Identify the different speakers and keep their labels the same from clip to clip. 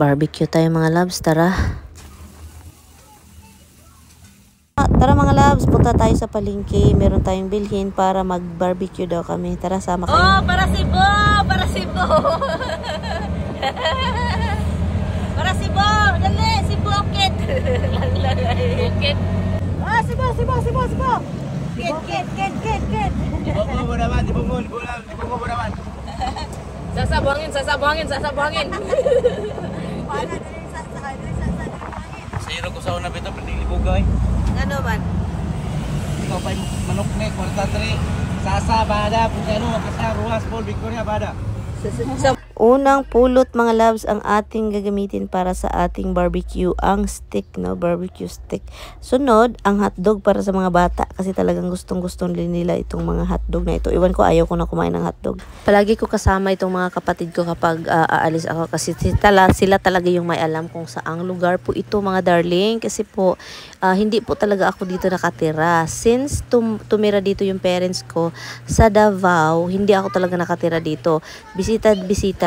Speaker 1: Barbecue tayo mga loves, tara. Tara mga loves, punta tayo sa palengke. Meron tayong bilhin para mag-barbecue daw kami. Tara, sama kayo.
Speaker 2: Oh, para Cebu! Para Cebu! Para Cebu! Dali! Cebu Okit! Okit! Ah, Cebu! Cebu! Cebu! Cebu! Kit!
Speaker 3: Ibu mo naman, ibu mo naman.
Speaker 2: Sasabuhangin!
Speaker 3: Siro ko sa una bito, pwede libugay.
Speaker 2: Ano man?
Speaker 3: Ikaw pa yung manok na, 43. Sasa, bada, punyano, makasya, ruwas, Paul, Victoria, bada.
Speaker 1: Unang pulot mga loves, ang ating gagamitin para sa ating barbecue, ang stick, no? Barbecue stick. Sunod, ang hotdog para sa mga bata kasi talagang gustong-gustong nila itong mga hotdog na ito. Iwan ko, ayaw ko na kumain ng hotdog. Palagi ko kasama itong mga kapatid ko kapag aalis ako kasi sila talaga yung may alam kung saang lugar po ito mga darling. Kasi po, hindi po talaga ako dito nakatira. Since tumira dito yung parents ko sa Davao, hindi ako talaga nakatira dito. Bisita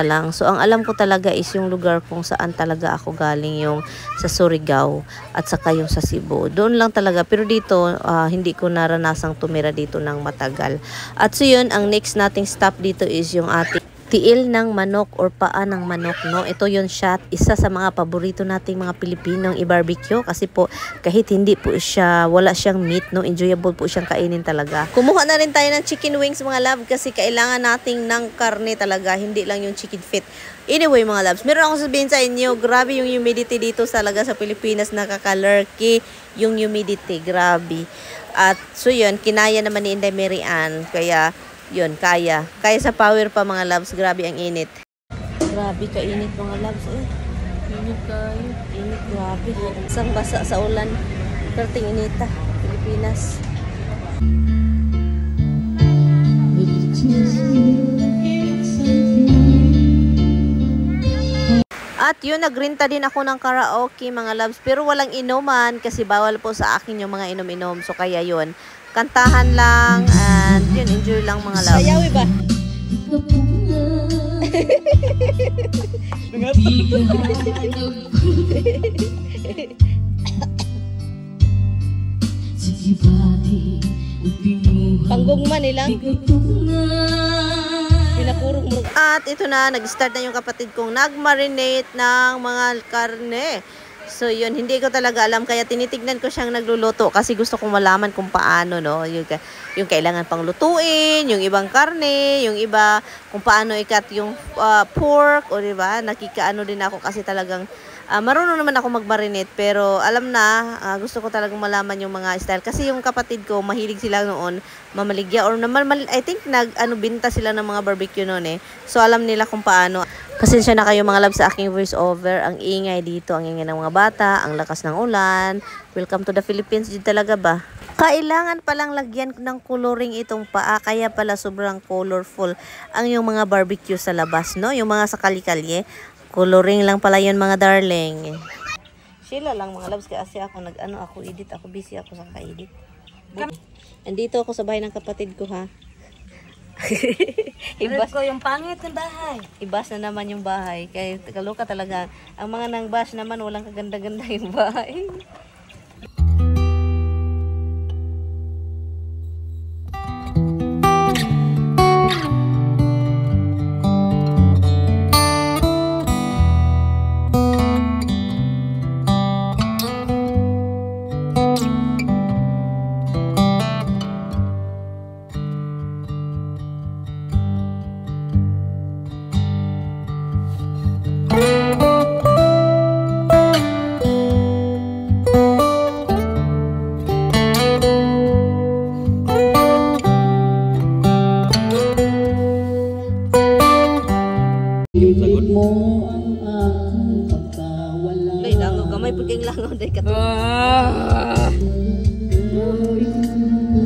Speaker 1: lang. So, ang alam ko talaga is yung lugar kung saan talaga ako galing, yung sa Surigao at saka yung sa Cebu. Doon lang talaga. Pero dito, hindi ko naranasang tumira dito ng matagal. At so yun, ang next nating stop dito is yung ating tiil ng manok or paa ng manok, no? Ito yun siya, isa sa mga paborito nating mga Pilipinong i-barbecue kasi po kahit hindi po siya, wala siyang meat, no? Enjoyable po siyang kainin talaga. Kumuha na rin tayo ng chicken wings mga love kasi kailangan nating ng karne talaga, hindi lang yung chicken feet. Anyway mga loves, meron akong sabihin sa inyo, grabe yung humidity dito talaga sa Pilipinas, nakaka-lurky yung humidity, grabe. At so yun, kinaya naman ni Inday Mary Ann, kaya yun, kaya sa power pa mga loves. Grabe ang init. Grabe kainit mga loves eh. Init kayo. Init, grabe. Isang basa sa ulan. Perting inita, Pilipinas. At yun, nagrinta din ako ng karaoke mga loves. Pero walang inuman kasi bawal po sa akin yung mga inom-inom. So kaya yun, kantahan lang and yun, enjoy lang mga loves. Sayawi ba? Panggugma nilang pinakurong mo. At ito na, nag-start na yung kapatid kong nag-marinate ng mga karne. So yun, hindi ko talaga alam kaya tinitignan ko siyang nagluluto kasi gusto kong malaman kung paano, no, yung kailangan pang lutuin, yung ibang karne, yung iba kung paano i-cut yung pork, o diba, nakikaano din ako kasi talagang marunong naman ako mag-marinate pero alam na, gusto ko talagang malaman yung mga style kasi yung kapatid ko mahilig sila noon mamaligya or I think binta sila ng mga barbecue noon eh. So alam nila kung paano. Pasensya na kayo mga love sa aking voice over. Ang ingay dito, ang ingay ng mga bata, ang lakas ng ulan. Welcome to the Philippines din talaga ba? Kailangan palang lagyan ng coloring itong paa, kaya pala sobrang colorful ang yung mga barbecue sa labas, no? Yung mga sa kali-kalye. Coloring lang pala yun mga darling. Sila lang mga loves kasi ako edit, ako busy ako sa ka-edit. Andito ako sa bahay ng kapatid ko ha.
Speaker 2: Ibas ko yung pangit ng bahay.
Speaker 1: Ibas na naman yung bahay. Kaya kaloka talaga. Ang mga nang bash naman walang kaganda-ganda yung bahay.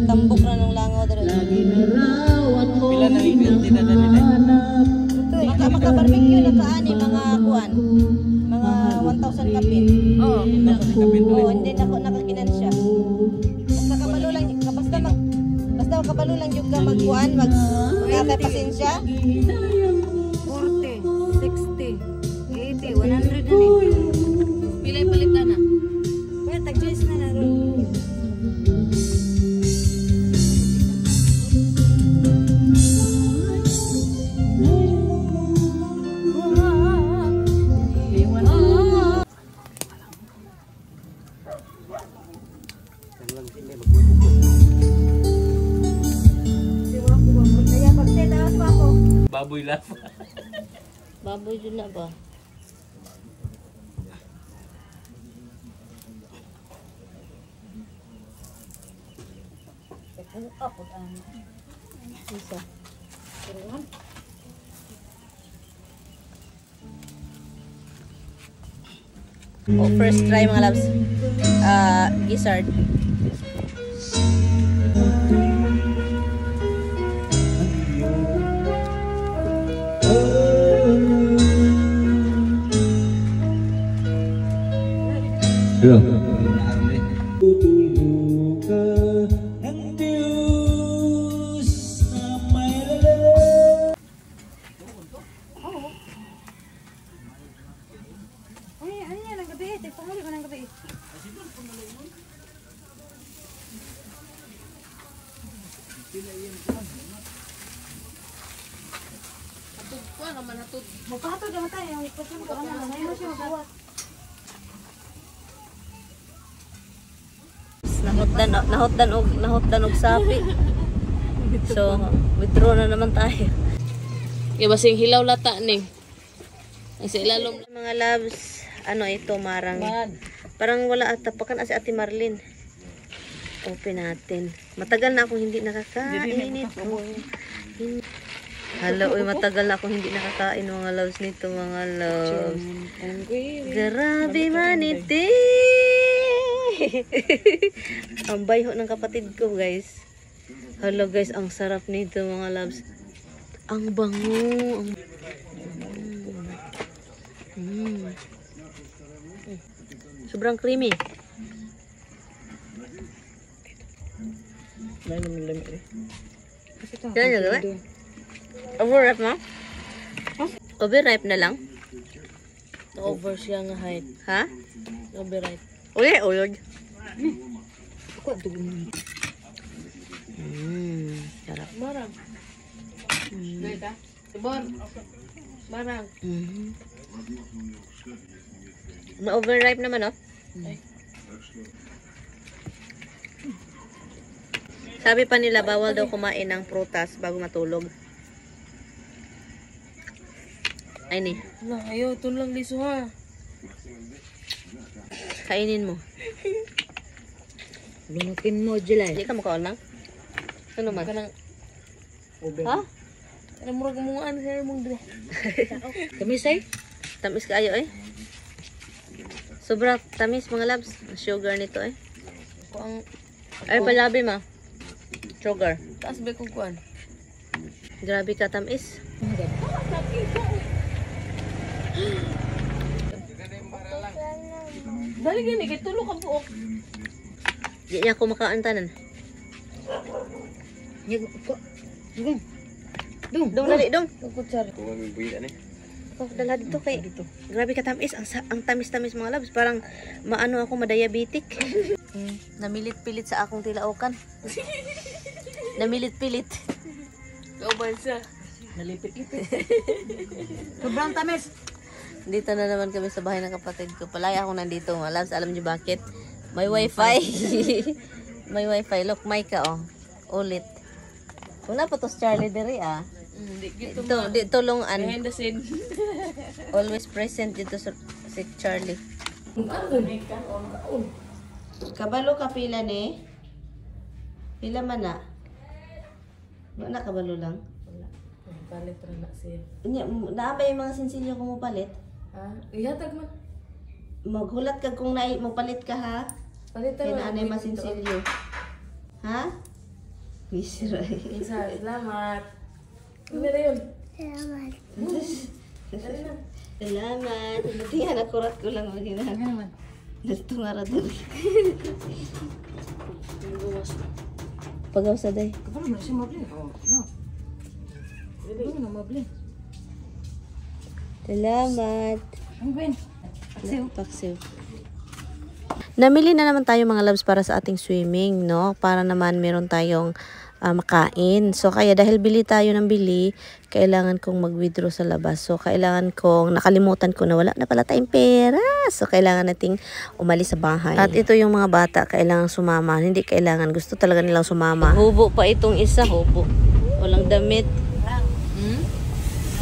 Speaker 1: Tambok na ng langaw dito.
Speaker 3: Pila na yung tinadali na.
Speaker 1: Maka-barbecue na kaani mga kuan. Mga 1,000 kapit. Oo, hindi na ako nakakinan siya. Basta kabalo lang, basta kabalo lang yung magkuan, magkatay pasensya.
Speaker 2: 40, 60, 80, 100 na
Speaker 3: sila pa.
Speaker 1: Baboy dun na ba? Isa. Oh, first try mga loves. Gizzard.
Speaker 2: Magpatod naman tayo. Ipatod ko na. Ngayon mo siya magawa.
Speaker 1: Nahotdan og sapi. So, withdraw na naman tayo.
Speaker 4: Kaya basing hilaw lata ni. Ang sa ilalom.
Speaker 1: Mga loves, ano ito, marang. Parang wala at tapakan si Ate Marlene. Open natin. Matagal na akong hindi nakakain nito. Hala, uy, matagal na akong hindi nakakain mga loves nito, mga loves. Grabe maniti! Ang bayho ng kapatid ko, guys. Hala, guys, ang sarap nito, mga loves. Ang bango. Sobrang creamy. Kaya nyo gawin? Overripe mo? Overripe na lang?
Speaker 4: Over siya nga height.
Speaker 1: Ha?
Speaker 4: Overripe.
Speaker 1: Uy, uyod. Sarap.
Speaker 4: Marang. Ganda. Tibor. Marang.
Speaker 1: Ma-overripe naman, oh. Sabi pa nila, bawal daw kumain ng prutas bago matulog. Ay, ni.
Speaker 4: Wala, ayaw. Ito lang liso ha.
Speaker 1: Kainin mo.
Speaker 2: Lunukin mo, July.
Speaker 1: Hindi ka makaon lang? Ano man?
Speaker 4: Kanang,
Speaker 1: Ha?
Speaker 4: kanang murag mungaan sa mong dre.
Speaker 2: Kami say?
Speaker 1: Tamis kaayo, eh. Sobrang tamis, mga labs. Sugar nito, eh.
Speaker 4: Ako ang,
Speaker 1: Ay, palabi, ma. Sugar.
Speaker 4: taas ba kong kuan?
Speaker 1: Grabe ka, tamis.
Speaker 4: Dali gani, kay tulo ka buok.
Speaker 1: Di niya ako makaon tanan. Dong, dali, dong.
Speaker 4: Kukutsar.
Speaker 1: Oh, dala dito kay. Grabe ka tamis. Ang tamis-tamis mga labs. Parang maano ako, madiabetic. Namilit-pilit sa akong tilaukan. Namilit-pilit.
Speaker 4: Kauban siya.
Speaker 2: Nalipit-lipit. Sobrang tamis.
Speaker 1: Dito na naman kami sa bahay ng kapatid ko. Palaya ako nandito mga labs. Alam niyo bakit? May wifi. May wifi. Look, may ka oh. Ulit. Wala pa to Charlie diri ah.
Speaker 4: Hindi gito
Speaker 1: Dito tulungan.
Speaker 4: behind the scene.
Speaker 1: Always present dito sa si Charlie. Kabalo ka pila ni? Pila man na? Wala kabalo lang.
Speaker 4: Palit ra na siya.
Speaker 1: Naabay yung mga sinsilyo kung mo palit.
Speaker 4: Ha? Ihatag man.
Speaker 1: Maghulat ka kung magpalit ka ha.
Speaker 4: Palit ra.
Speaker 1: Kaya anay masinsilyo. Ha? Misra.
Speaker 4: Isa, salamat. Ano na yun?
Speaker 1: Salamat. Tingnan nakurat ko lang magina.
Speaker 2: Ano naman?
Speaker 1: Dito nga ra dali. Pagaw sa day.
Speaker 2: Kapag mo siya mabli. Oh, no. Hindi na mabli.
Speaker 1: Salamat.
Speaker 2: Ang ben.
Speaker 1: Paksiw. Namili na naman tayo mga loves para sa ating swimming, no? Para naman meron tayong makain. So, kaya dahil bili tayo ng bili, kailangan kong mag-withdraw sa labas. So, kailangan kong, nakalimutan ko na wala na pala tayong pera. So, kailangan nating umalis sa bahay. At ito yung mga bata, kailangan sumama. Hindi kailangan, gusto talaga nilang sumama. Hubo pa itong isa, hubo. Walang damit.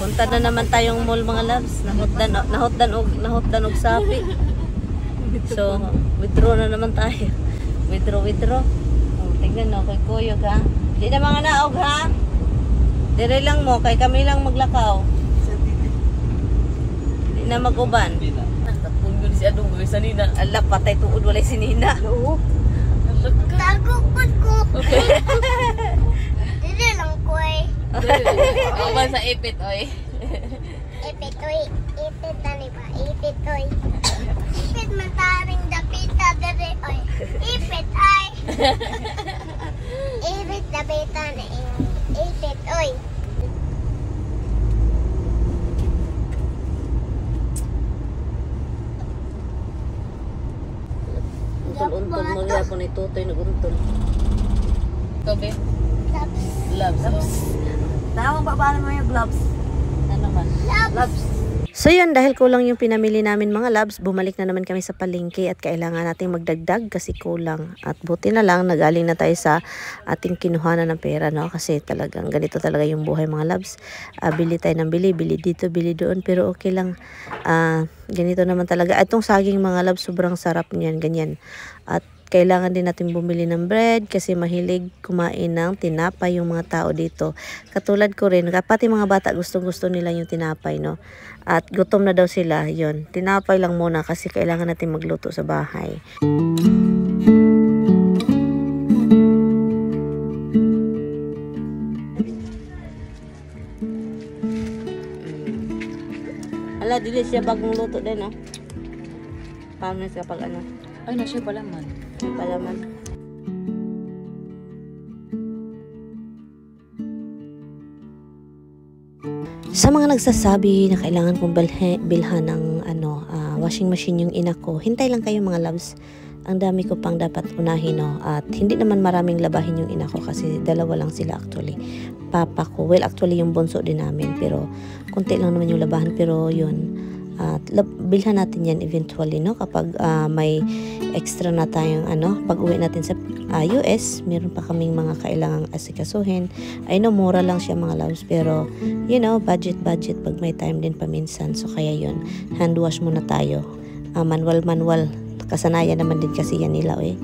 Speaker 1: Punta na naman tayong mall mga loves. Nahotdan og sapi. So, withdraw na naman tayo. Withdraw. Oh, tingnan no, kay Kuyog ha. Di na mga naog ha. Dire lang mo, kay kami lang maglakaw. Di na mag-uban.
Speaker 4: Tapon si Adong gawin sa nina.
Speaker 1: Ala, patay tuod, walay si Nina.
Speaker 2: Oo.
Speaker 5: Tagukod ko. Dili lang ko eh.
Speaker 4: Awan sa ipit, oy.
Speaker 5: Ipit oy. Ipit tani ba? Ipit oy. Ipit mataring dapita dere oy. Ipit ay. Ipit dapita na ipit oy.
Speaker 1: Untol-untol mo rin ako ni Tutoy naguntol.
Speaker 4: Tobe.
Speaker 5: Labs.
Speaker 4: Loves.
Speaker 2: Tawang babaan mo yung gloves.
Speaker 1: Ano man?
Speaker 5: Labs.
Speaker 1: So yun, dahil kulang yung pinamili namin mga loves, bumalik na naman kami sa palengke at kailangan nating magdagdag kasi kulang. At buti na lang, nagaling na tayo sa ating kinuhanan ng pera, no? Kasi talagang ganito talaga yung buhay mga loves. Bili tayo ng bili dito, bili doon, pero okay lang. Ganito naman talaga. Itong saging mga loves, sobrang sarap niyan, ganyan. At kailangan din natin bumili ng bread kasi mahilig kumain ng tinapay yung mga tao dito. Katulad ko rin, pati mga bata gustong-gusto nila yung tinapay, no? At gutom na daw sila, yun. Tinapay lang muna kasi kailangan natin magluto sa bahay. Ala, dili siya bagong luto din, no? Paano siya pag ano?
Speaker 4: Ay, na siya pala man.
Speaker 1: Palaman. Sa mga nagsasabi na kailangan kong bilhan ng washing machine yung ina ko, hintay lang kayo mga loves. Ang dami ko pang dapat unahin, no? At hindi naman maraming labahin yung ina ko kasi dalawa lang sila actually. Papa ko, well actually yung bunso din namin, pero konti lang naman yung labahan, pero yun. At bilhan natin yan eventually, no? Kapag may extra na tayong pag uwi natin sa US, meron pa kaming mga kailangang asikasuhin. I know mura lang siya mga loves, pero you know, budget pag may time din paminsan. So kaya yun, hand wash muna tayo. Manual, kasanayan naman din kasi yan nila eh.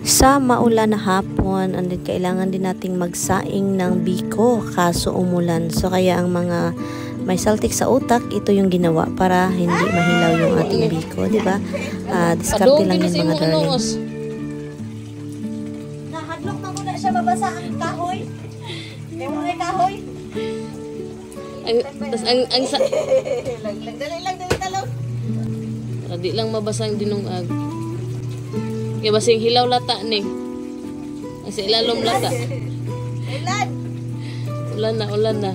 Speaker 1: Sa maulan na hapon, kailangan din nating magsaing ng biko kaso umulan. So kaya ang mga may saltik sa utak, ito yung ginawa para hindi mahilaw yung ating biko, di ba? Diskarte lang yung mga darling.
Speaker 2: Nahadlok na muna siya mabasa ang kahoy. May mga kahoy.
Speaker 4: Ang sa...
Speaker 2: Dali lang talong.
Speaker 4: Di lang mabasa ang dinungag. Kaya basing hilaw lata ni. Ang sa ilalom lata.
Speaker 2: Ilan?
Speaker 4: Ulan na.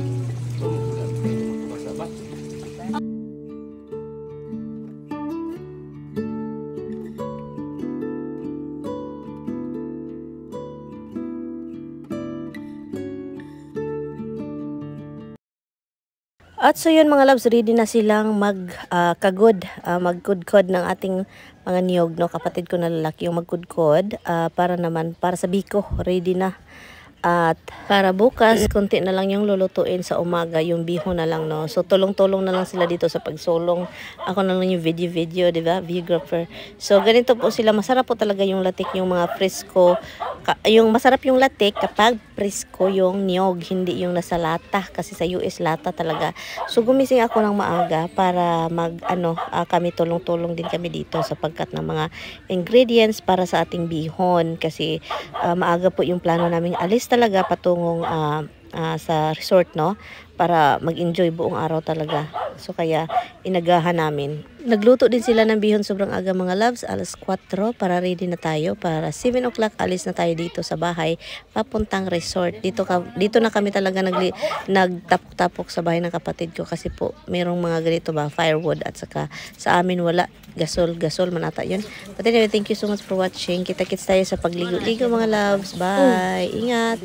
Speaker 1: At so yun mga loves, ready na silang magkagod, magkudkod ng ating mga niyog, no? Kapatid ko na lalaki yung magkudkod para sa biko, ready na. At para bukas, konti na lang yung lulutuin sa umaga, yung biho na lang, no? So tulong-tulong na lang sila dito sa pagsulong. Ako na lang yung video, di ba? Videographer. So ganito po sila, masarap po talaga yung latik, yung mga fresco. Yung masarap yung latik kapag fresco yung niyog, hindi yung nasa lata kasi sa US lata talaga. So gumising ako ng maaga para kami tulong-tulong din kami dito sapagkat ng mga ingredients para sa ating bihon kasi maaga po yung plano naming alis talaga patungong sa resort, no? Para mag-enjoy buong araw talaga. So kaya inagahan namin. Nagluto din sila ng bihon sobrang aga mga loves, alas 4 para ready na tayo para 7 o'clock alis na tayo dito sa bahay papuntang resort. Dito na kami talaga nagtapok-tapok sa bahay ng kapatid ko kasi po merong mga ganito ba firewood at saka sa amin wala gasol manata yun. But anyway, thank you so much for watching. Kita-kits tayo sa pagligo-ligo mga loves. Bye. Ingat.